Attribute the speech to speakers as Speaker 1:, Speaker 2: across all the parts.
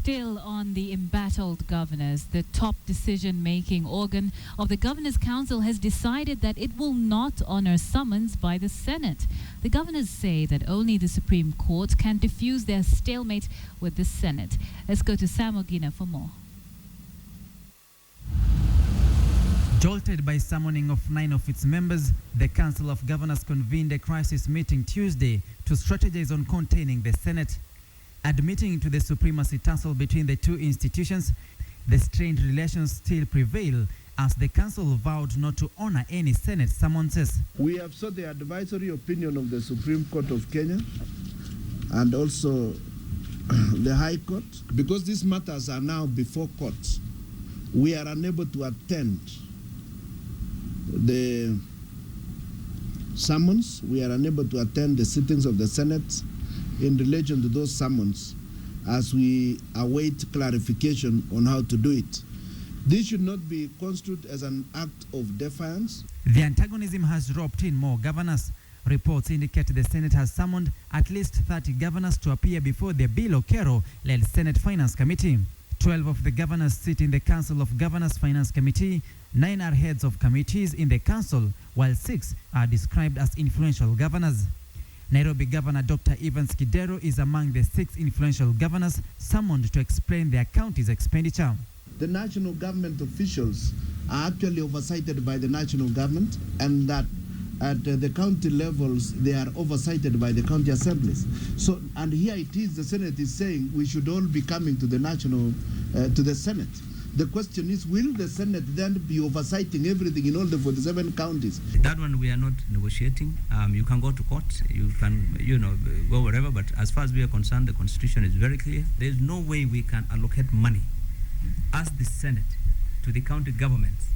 Speaker 1: Still on the embattled governors, the top decision-making organ of the Governors' Council has decided that it will not honor summons by the Senate. The governors say that only the Supreme Court can diffuse their stalemate with the Senate. Let's go to Sam Ogina for more.
Speaker 2: Jolted by summoning of 9 of its members, the Council of Governors convened a crisis meeting Tuesday to strategize on containing the Senate. Admitting to the supremacy tussle between the two institutions, the strained relations still prevail as the Council vowed not to honor any Senate summonses.
Speaker 3: We have sought the advisory opinion of the Supreme Court of Kenya and also the High Court. Because these matters are now before courts, we are unable to attend the summons. We are unable to attend the sittings of the Senate in relation to those summons as we await clarification on how to do it. This should not be construed as an act of defiance.
Speaker 2: The antagonism has roped in more governors. Reports indicate the Senate has summoned at least 30 governors to appear before the Bill Okero-led Senate Finance Committee. 12 of the governors sit in the Council of Governors Finance Committee, 9 are heads of committees in the council, while 6 are described as influential governors. Nairobi Governor Dr. Evans Kidero is among the 6 influential governors summoned to explain their county's expenditure.
Speaker 3: The national government officials are actually oversighted by the national government, and that at the county levels they are oversighted by the county assemblies. So, and here it is, the Senate is saying we should all be coming to the to the Senate. The question is, will the Senate then be oversighting everything in all the 47 counties?
Speaker 4: That one we are not negotiating. You can go to court, you can, go wherever, but as far as we are concerned, the Constitution is very clear. There is no way we can allocate money as the Senate to the county governments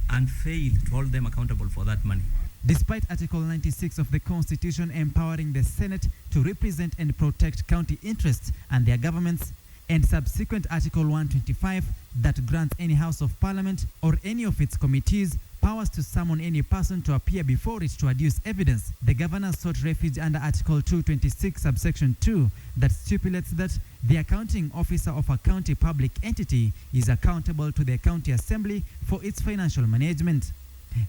Speaker 4: and fail to hold them accountable for that money.
Speaker 2: Despite Article 96 of the Constitution empowering the Senate to represent and protect county interests and their governments, and subsequent Article 125 that grants any House of Parliament or any of its committees powers to summon any person to appear before it to adduce evidence, the governors sought refuge under Article 226 subsection 2 that stipulates that the accounting officer of a county public entity is accountable to the county assembly for its financial management,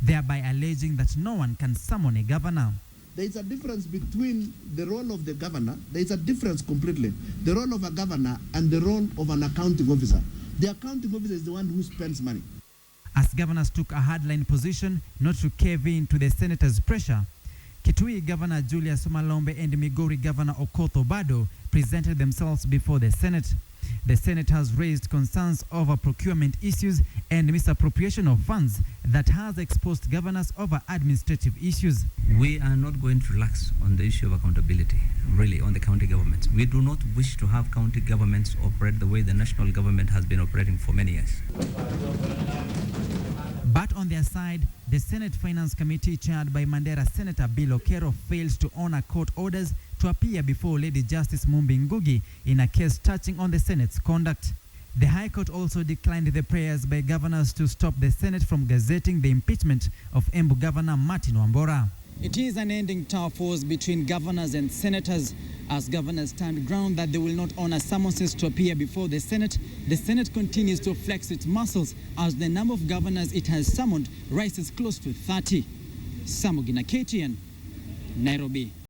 Speaker 2: thereby alleging that no one can summon a governor.
Speaker 3: There is a difference between the role of the governor. There is a difference completely. The role of a governor and the role of an accounting officer. The accounting officer is the one who spends money.
Speaker 2: As governors took a hardline position not to cave in to the senators' pressure, KITUI Governor Julius Malombe and MIGORI Governor Okoth Obado presented themselves before the Senate. The Senate has raised concerns over procurement issues and misappropriation of funds that has exposed governors over administrative issues.
Speaker 4: We are not going to relax on the issue of accountability, really, on the county governments. We do not wish to have county governments operate the way the national government has been operating for many years.
Speaker 2: But on their side, the Senate Finance Committee chaired by Mandera Senator Bill Okero failed to honor court orders to appear before Lady Justice Mumbi Ngugi in a case touching on the Senate's conduct. The High Court also declined the prayers by governors to stop the Senate from gazetting the impeachment of Embu Governor Martin Wambora.
Speaker 5: It is an ending tough wars between governors and senators as governors stand ground that they will not honor summonses to appear before the Senate. The Senate continues to flex its muscles as the number of governors it has summoned rises close to 30. Sam Ogina, KTN, Nairobi.